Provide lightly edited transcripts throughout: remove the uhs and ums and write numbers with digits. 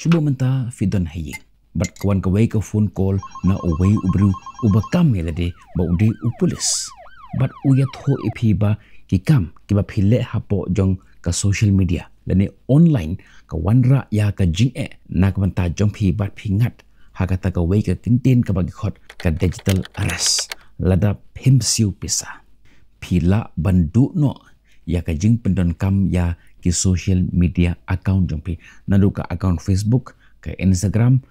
Cuba menta fidon hayi. But kawan kawai ke phone call na away ubru ubakam yelade ba ude upulis. But uyat ho ipi ba kikam kiba phile hapo jong ka social media. Lani online ka wanra ya ka jing'e na kamanta jong phi bat phingat hakata ka wei ka tintin ka bagi khot ka digital arrest lada phimsiu pisa. Phila bandu no ya ka jing pendon kam ya ki social media account jong phi nadu ka account Facebook ka Instagram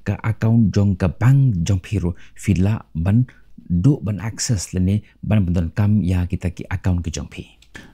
ka account jong ka bank jong phiru phila ban do ban access lani ban pendon kam ya kita ki account ki jong phi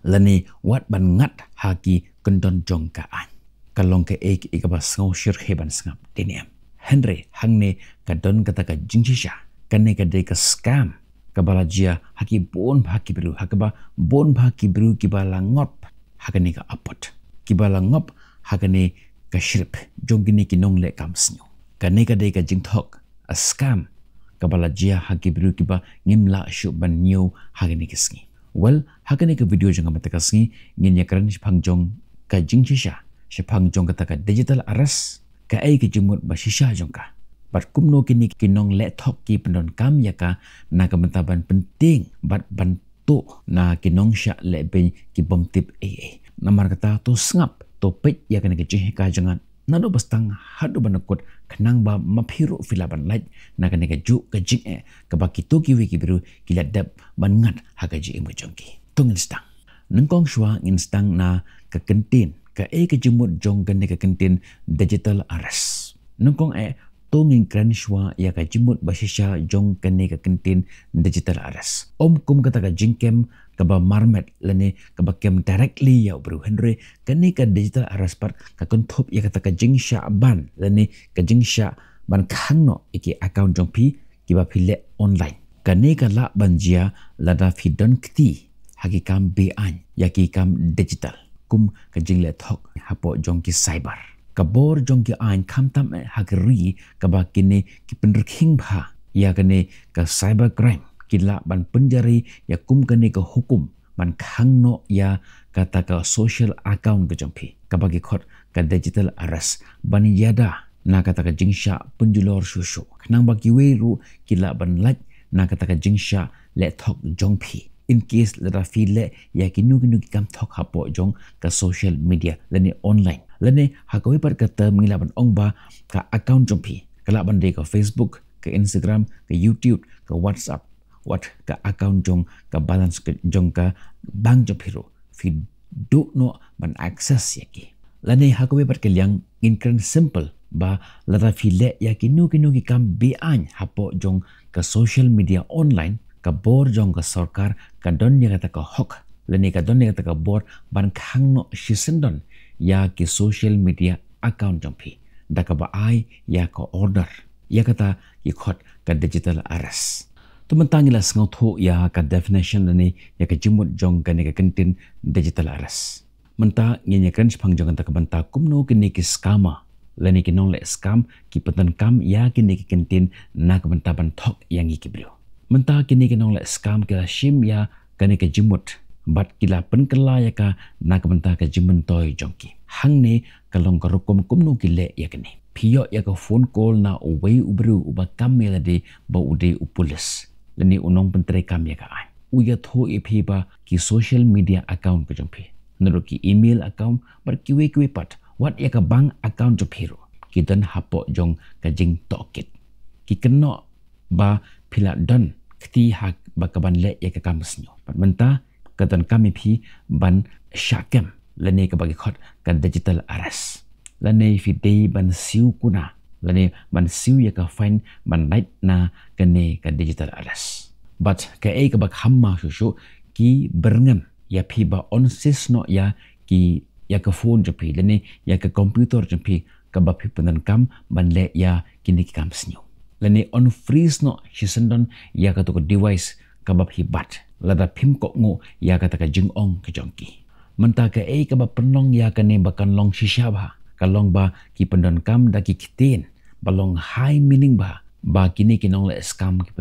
lani wat ban ngat ha ki kendon jong ka an kalong ke ek ikabas ngau shir heban sngap diniam Henry hangne ka don kata ka jingshisha kanne ka de ka scam kabala jia haki bon bha ki bru hakaba bon bha ki bru ki bala ngop hakane ka apot ki bala ngop hakane ka shrip jongini ki nong le kam snyo kanne ka de ka jingthok a scam kabala jia haki bru ki ba ngimla shu ban new hakane ki sngi well hakane ka video jong amata ka sngi nginya kran phangjong ka jingshisha phangjong kata ka digital arrest ka ai ki jimut ba shisha jong ka bat kumno kini kinong le thok ki pendon kam yaka na kamentaban penting bat bantu na kinong sha le ben ki bom tip namar kata to ngap to pet yaka ne ki ka jangan nado bastang hadu banakut khnang ba maphiru filaban lait na ka ne ka ju ka jing ka ba ki to ki wi ki biru ki ladap ban ngat ha ka ji im jongki tungin stang nengkong shwa instang na ka kentin ka ka jimut jong ka ne ka kentin digital arrest nengkong tonging kranishwa ya ka jimut basisha jong kane ka kentin digital arrest kum kata ka jingkem ka ba marmet lane ka ba kem directly ya bro Henry kane ka digital arrest par ka konthop ya kata ka jingsha ban lane ka jingsha ban khangno iki account jong pi ki ba phile online kane ka la banjia lada fidon kti hakikam be an ya ki kam digital kum ka jingle thok hapo jong ki cyber kabor jong ki ain khamtam hagri kaba kini ki penrekhing bha ya kane ka cyber crime kila ban penjari ya kum kane ka hukum ban khangno ya kata ka social account ke jampi kaba ki khot ka digital arrest ban yada na kata ka jingsha penjulor susu nang ba ki weru kila ban laj na kata ka jingsha le thok jongpi in case la file ya kinu kam thok hapo jong ka social media lani online lane hakawi par kata mengilaban ongba ka account jompi kala bande ka Facebook ka Instagram ka YouTube ka WhatsApp wat ka account jong ka balance ka jong ka bank jompiro fi do no ban access yaki lane hakawi par kelyang incren simple ba lada file ya kinu ki kam be an hapo jong ka social media online ka bor jong ka sarkar ka don ya kata ka hok lane ka don ya kata ka bor ban khangno shisendon ya ki social media account jompi daka ba ai ya ka order ya kata ki khot ka digital arrest tumentang ila ngau tho ya ka definition ni ya ka jimut jong ka ne ka kentin digital arrest menta ngenya kan phang jong ta ka banta kumno ki ni ki scama lani ki nong le scam ki patan kam ya ki ni ki kentin na ka banta ban thok yang ki brio menta ki ni ki nong le scam ki la shim ya ka ni ka jimut bat kila penkela ya ka na ka banta ka jimen toy jongki hang ne kalong ka rokom kumno ki le ya kene phiyo ya ka phone call na uwei ubru uba kamela de ba ude upulis lani unong pentre kam ya ka ai uya tho iphi ba ki social media account ka jongpi nero ki email account bar ki we pat wat ya ka bank account jo phiro ki dan hapo jong ka jing tokit ki kenno ba phila don kti hak ba ka ban le ya ka kamsnyo pat menta katan kami phi ban shakem lane ka bagi khot ka digital arrest lane fi day ban siu kuna lane ban siu ya ka fine ban night na kane ka digital arrest but ka ka bak hamma shu ki berngam ya phi ba on sis no ya ki ya ka phone je phi lane ya ka computer je phi ka ba phi panan kam ban le ya kini ki kam snyo lane on freeze no shisendon ya ka to device ka ba phi bat lada phim ko ngo ya kata ka jing ong ka jongki menta ka ka ba penong ya ka ne bakan long shisha ba kalong ba ki pendon kam da ki kitin balong high meaning ba kini kinong le scam ki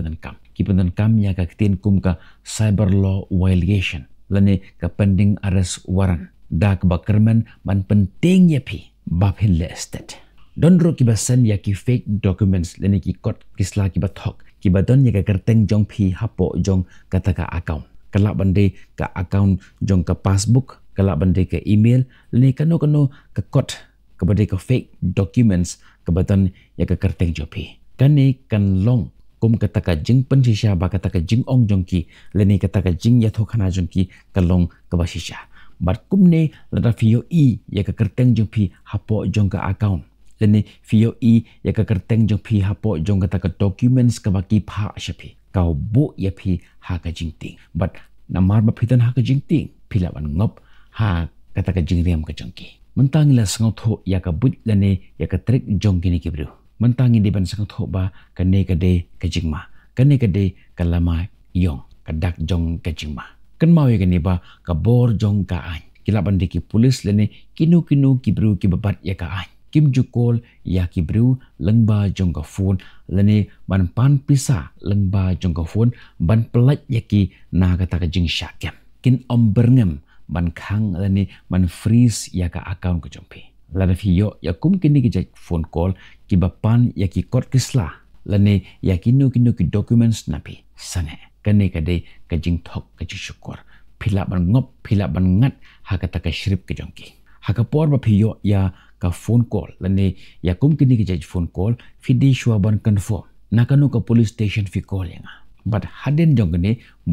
pendon kam ya ka kitin kum ka cyber law violation lane ka pending arrest warrant da ka ba kermen ban penting ya pi ba phin le estate Donro kiba send ya ki fake documents leni ki kot kisla kiba thok kiba don ya ka kerteng jong phi hapo jong kata ka account kalak bande ka account jong ka passbook kalak bande ka email leni kano ka kot kabade ka fake documents kabatan ya ka kerteng jong phi kani kan long kum kata ka jing pensisha ba kata ka jing ong jong ki leni kata ka jing ya thokana jong ki kalong ka basisha bat kumne lada fio i ya ka kerteng jong phi hapo jong ka account leni fio i ya ka kerteng jong phi hapo jong kata ka documents ka baki pha shapi kau bu ya phi ha ka jingting but namar ba phitan ha ka jingting phila ban ngop ha kata ka jingriam ka jongki mentang la sangau tho ya ka but lene ya ka trek jong kini ki bru mentang di ban sangau tho ba ka ne ka de ka jingma ka ne ka de ka lama yong ka dak jong ka jingma kan mau ya ni ba ka bor jong ka an kila ban ki polis lene kinu ki bru ki babat ya ka an Kim Jukol ya ki bru lengba jong ka phone lani ban pan pisa lengba jong ka phone ban pelat ya ki na kata ka jing syakem kin om berngem ban khang lani ban freeze ya ka account ko jompi lada fiyo ya kum kini ki phone call ki bapan ya ki kot kisla lani ya kinu ki documents napi sane kane ka de ka jing thok ka jing syukur phila ban ngop phila ban ngat ha kata ka shrip ke jongki ha ka por ba fiyo ya ka phone call lani ya kum kini ki phone call fidi shwa ban confirm nakanu ka police station fi call yang but haden jong ne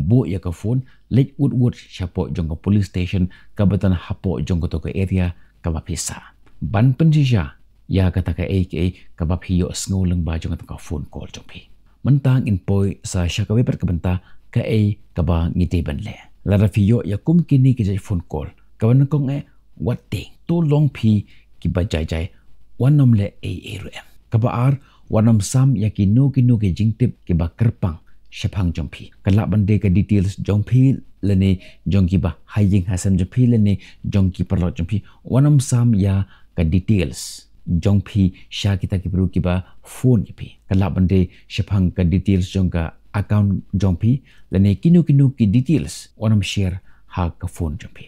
bo ya ka phone lek wood shapo jong ka police station ka batan hapo jong to ka area ka ba pisa ban pensisha ya kata ka aka ka ba phiyo sngolang ba jong ka phone call jong phi mentang in poi sa shakawe per ka banta ka ka ba ngite ban le la ra phiyo ya kum kini ki phone call ka ban kong what thing to long phi ki ba jai wanom le ru ka ba ar wanom sam ya ki no ki jingtip ki ba kerpang shapang jongpi kala bande ka details jongpi lene jongki ba haying hasan jongpi lene jongki perlo jongpi wanom sam ya ka details jongpi sha kita ki perlu ki ba phone ki kala bande shapang ka details jongka account jongpi lene kinu ki details wanom share ha ka phone jongpi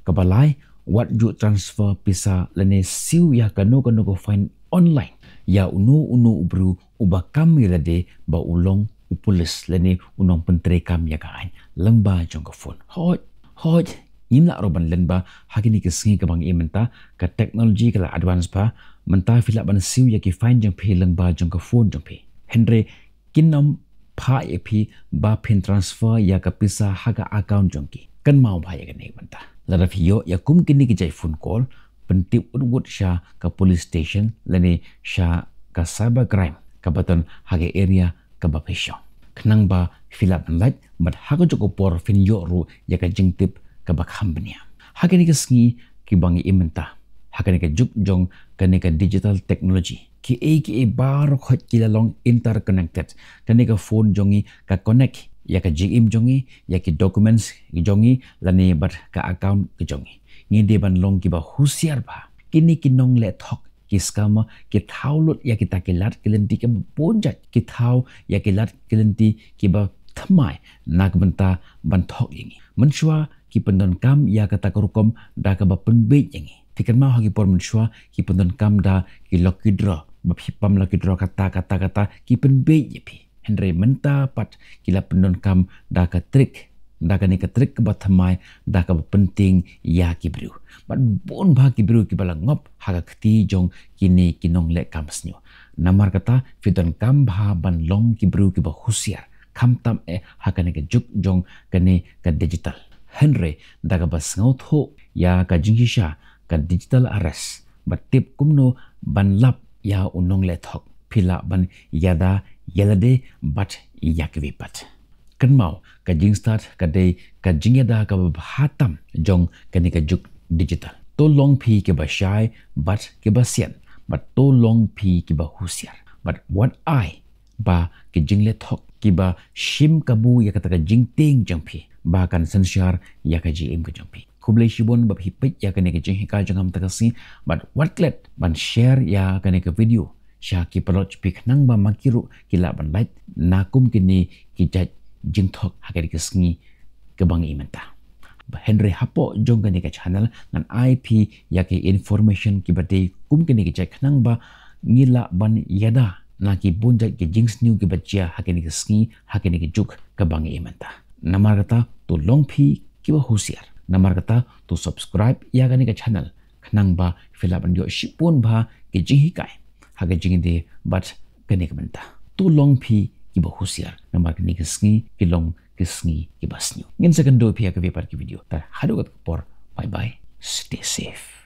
ka balai what you transfer pisa lene siu ya kano ko find online ya uno ubru uba kamera de ba ulong upulis lene unong pentre kam ya ka an lengba jong ka phone hoj nimla roban lenba hakini ke singi ka bang imenta ka technology kala advance pa menta fila ban siu ya ki find jong phe lengba jong ka phone jong phe henry kinom pha ep ba pin transfer ya ka pisa haga account jong ki kan mau ba ya ne menta lada fiyo ya kum kini ki phone call pentip udwut sha ka police station lene sha ka cyber crime ka baton hage area ka ba pesho knang ba filap lat mat hago joko por fin yo ru ya ka jingtip ka ba khambnia hage ni ka sngi ki bangi imenta hage ni ka juk jong ka ni ka digital technology ki bar khot ki long interconnected ka ni ka phone jongi ka connect ya ka jim jongi ya ki documents jongi lani bat ka account ki jongi ngi de ban long ki ba husiar ba kini kinong le thok ki skama ki thaulut ya ki takilat kilenti ki bonjat ki thau ya ki lat kilenti ki ba thamai nak benta ban thok yangi menshwa ki pendon kam ya kata kerukom da ka ba penbe yangi tikan mau hagi por menshwa ki pendon kam da ki lokidro ba phipam lokidro kata ki penbe yepi Henry menta pat kila pendon kam da ka trik da ka ni ka trik ba thamai da ka penting ya ki bru bat bon ba ki bru ki bala ngop ha ka khti jong kini kinong le kam snyo namar kata fidon kam ba ban long ki bru ki ba husiar kam tam ha ka ni ka juk jong ka ni ka digital Henry da ka ba sngo tho ya ka jinghisha ka digital arrest bat tip kumno ban lap ya unong le thok phila ban yada yalade bat yakwi pat kan mau ka jing start ka de ka jingyada ka hatam jong kani ka juk digital to long phi ke ba shai but ke ba sian but to long phi ke ba husiar but what I ba ke jingle thok ki ba shim kabu ya kata ka jing ting jong phi ba kan sanshar ya ka jim ka jong phi kublai shibon ba phi pit ya kani ka jing ka jong am takasi but what klet ban share ya kani ka video Syaki pelot pik nang ba makiru kila ban light nakum kini kijat jing thok hagari kesngi kebang imenta. Henry hapo jong kani ka channel ngan IP yaki information kibate kum kini kijat nang ba ngila ban yada na ki bunjat ki jings new ki bachia hakini ki ski hakini ki juk ka bangi imanta namar kata to long phi ki ba husiar namar kata to subscribe ya gani ka channel khnang ba filaban yo shipun ba ki jing kai hage jing de but kani ka manta to long phi ki ba husiar namar kani ki ski ki long ki ski ki basnyu ngin second do phi ka ve par ki video tar hadu por bye bye stay safe